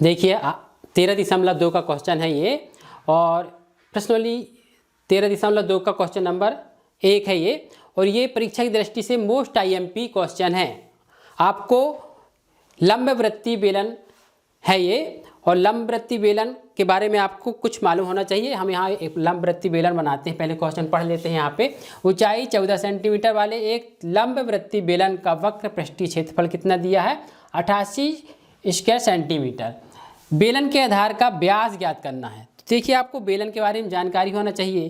देखिए 13.2 का क्वेश्चन है ये, और प्रश्नोली 13.2 का क्वेश्चन नंबर 1 है ये, और ये परीक्षा की दृष्टि से मोस्ट IMP क्वेश्चन है। आपको लंबवृत्तीय बेलन है ये, और लंबवृत्तीय बेलन के बारे में आपको कुछ मालूम होना चाहिए। हम यहाँ एक लंबवृत्तीय बेलन बनाते हैं, पहले क्वेश्चन पढ़ लेते हैं। यहाँ पे ऊंचाई 14 सेंटीमीटर वाले एक लंबवृत्तीय बेलन का वक्र पृष्ठीय क्षेत्रफल कितना दिया है? 88 स्क्वायर सेंटीमीटर। बेलन के आधार का व्यास ज्ञात करना है। तो देखिए, आपको बेलन के बारे में जानकारी होना चाहिए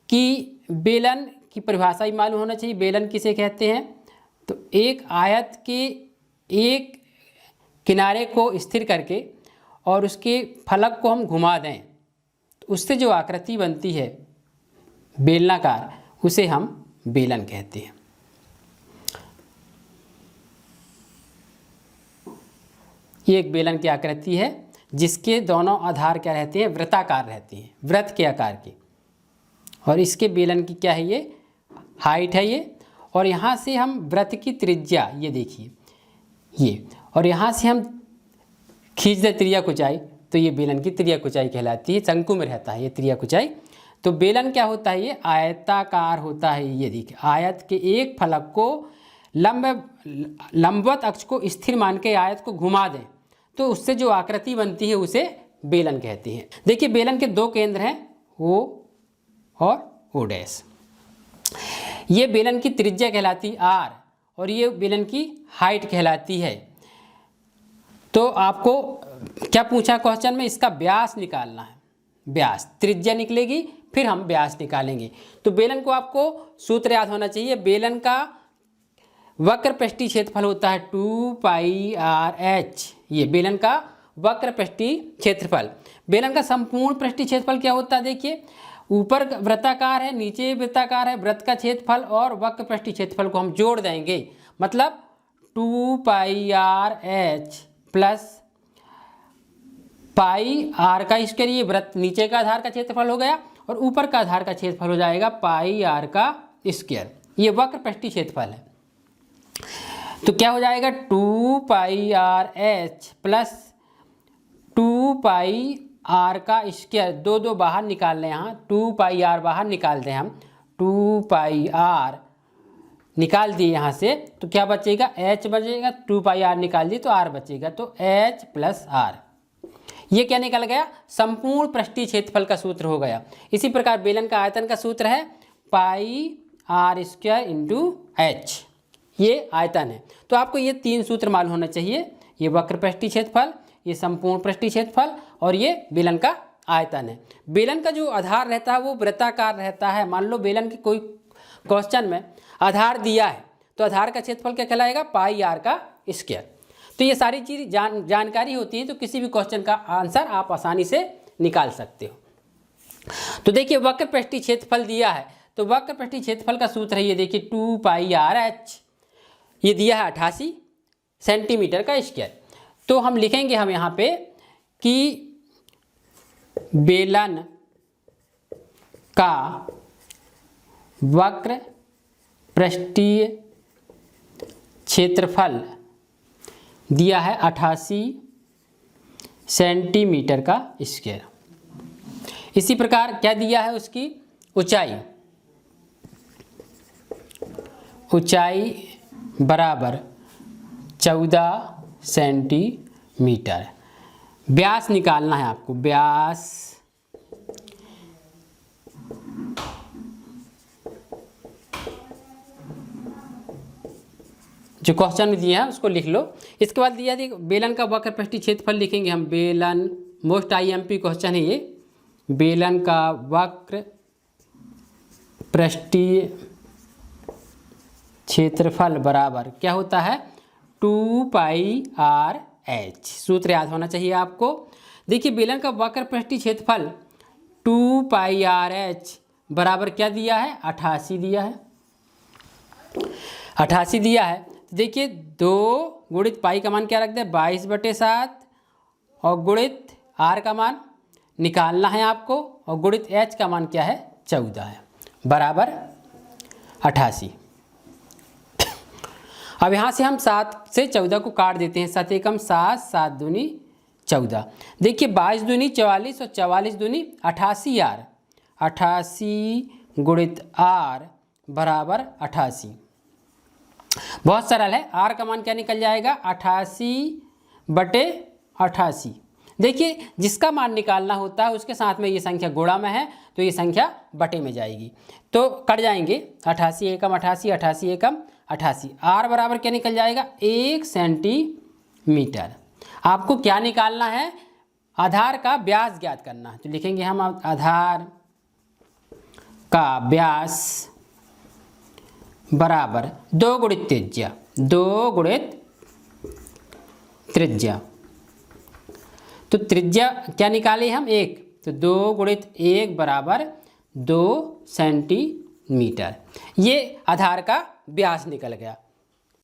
कि बेलन की परिभाषा ही मालूम होना चाहिए। बेलन किसे कहते हैं? तो एक आयत के एक किनारे को स्थिर करके और उसके फलक को हम घुमा दें तो उससे जो आकृति बनती है बेलनाकार, उसे हम बेलन कहते हैं। ये एक बेलन की आकृति है जिसके दोनों आधार क्या रहते हैं? वृत्ताकार रहते हैं, वृत्त के आकार के। और इसके बेलन की क्या है? ये हाइट है ये, और यहाँ से हम वृत्त की त्रिज्या, ये देखिए ये, और यहाँ से हम खींच दे त्रिया कुचाई, तो ये बेलन की त्रिया कुचाई कहलाती है। शंकु में रहता है ये त्रिया कुचाई। तो बेलन क्या होता है? ये आयताकार होता है। ये देखिए, आयत के एक फलक को लंबवत अक्ष को स्थिर मान के आयत को घुमा दें तो उससे जो आकृति बनती है उसे बेलन कहते हैं। देखिए, बेलन के दो केंद्र हैं, O और O डैश। ये बेलन की त्रिज्या कहलाती R, और ये बेलन की हाइट कहलाती है। तो आपको क्या पूछा क्वेश्चन में? इसका व्यास निकालना है। व्यास, त्रिज्या निकलेगी फिर हम व्यास निकालेंगे। तो बेलन को आपको सूत्र याद होना चाहिए। बेलन का वक्र पृष्ठीय क्षेत्रफल होता है 2πRh। ये बेलन का वक्र पृष्ठीय क्षेत्रफल। बेलन का संपूर्ण पृष्ठीय क्षेत्रफल क्या होता है? देखिए, ऊपर वृत्ताकार है, नीचे वृत्ताकार है। वृत्त का क्षेत्रफल और वक्र पृष्ठीय क्षेत्रफल को हम जोड़ देंगे, मतलब 2πRh प्लस πr का स्क्वायर। ये वृत्त नीचे का आधार का क्षेत्रफल हो गया, और ऊपर का आधार का क्षेत्रफल हो जाएगा πr का स्क्वायर। ये वक्र पृष्ठीय क्षेत्रफल है। तो क्या हो जाएगा? 2πRh प्लस 2πr का स्क्वायर। दो बाहर निकाल लें, यहाँ 2πr बाहर निकाल दें हम। 2πr निकाल दिए यहाँ से, तो क्या बचेगा? h बचेगा। 2πr निकाल दिए तो r बचेगा, तो h प्लस r। ये क्या निकल गया? संपूर्ण पृष्ठीय क्षेत्रफल का सूत्र हो गया। इसी प्रकार बेलन का आयतन का सूत्र है πr² इंटू h। ये आयतन है। तो आपको ये तीन सूत्र मालूम होना चाहिए। ये वक्र पृष्ठीय क्षेत्रफल, ये संपूर्ण पृष्ठीय क्षेत्रफल, और ये बेलन का आयतन है। बेलन का जो आधार रहता है वो वृत्ताकार रहता है। मान लो बेलन के कोई क्वेश्चन में आधार दिया है, तो आधार का क्षेत्रफल क्या कहलाएगा? πr का स्क्वायर। तो ये सारी चीज़ जानकारी होती है, तो किसी भी क्वेश्चन का आंसर आप आसानी से निकाल सकते हो। तो देखिए, वक्र पृष्ठीय क्षेत्रफल दिया है, तो वक्र पृष्ठीय क्षेत्रफल का सूत्र है ये देखिए 2πRh। ये दिया है 88 सेंटीमीटर का स्क्वायर। तो हम लिखेंगे हम यहाँ पे कि बेलन का वक्र पृष्ठीय क्षेत्रफल दिया है 88 सेंटीमीटर का स्क्वायर। इसी प्रकार क्या दिया है? उसकी ऊंचाई, ऊंचाई बराबर 14 सेंटीमीटर। व्यास निकालना है आपको। व्यास जो क्वेश्चन में दिया है उसको लिख लो। इसके बाद दिया है बेलन का वक्र पृष्ठीय क्षेत्रफल लिखेंगे हम। बेलन मोस्ट IMP क्वेश्चन है ये। बेलन का वक्र पृष्ठीय क्षेत्रफल बराबर क्या होता है? 2πRh। सूत्र याद होना चाहिए आपको। देखिए, बेलन का वक्र पृष्ठीय क्षेत्रफल 2πRh बराबर क्या दिया है? 88 दिया है। 88 दिया है। देखिए, 2 गुणित पाई का मान क्या रखते हैं? 22/7, और गुणित r का मान निकालना है आपको, और गुणित h का मान क्या है? 14 है, बराबर 88। अब यहाँ से हम 7 से 14 को काट देते हैं। 7 एकम 7, 7 दूनी 14। देखिए 22 दूनी 44 और 44 दूनी 88 आर, 88 गुणित आर बराबर 88। बहुत सरल है, आर का मान क्या निकल जाएगा 88/88। देखिए जिसका मान निकालना होता है उसके साथ में ये संख्या गुणा में है तो ये संख्या बटे में जाएगी, तो कट जाएंगे 88 एकम 88, 88 एकम 88। आर बराबर क्या निकल जाएगा 1 सेंटीमीटर। आपको क्या निकालना है, आधार का व्यास ज्ञात करना है, तो लिखेंगे हम आधार का व्यास बराबर 2 गुणित त्रिज्या, 2 गुणित त्रिज्या। तो त्रिज्या क्या निकाले हम 1, तो 2 गुणित 1 बराबर 2 सेंटीमीटर। ये आधार का व्यास निकल गया।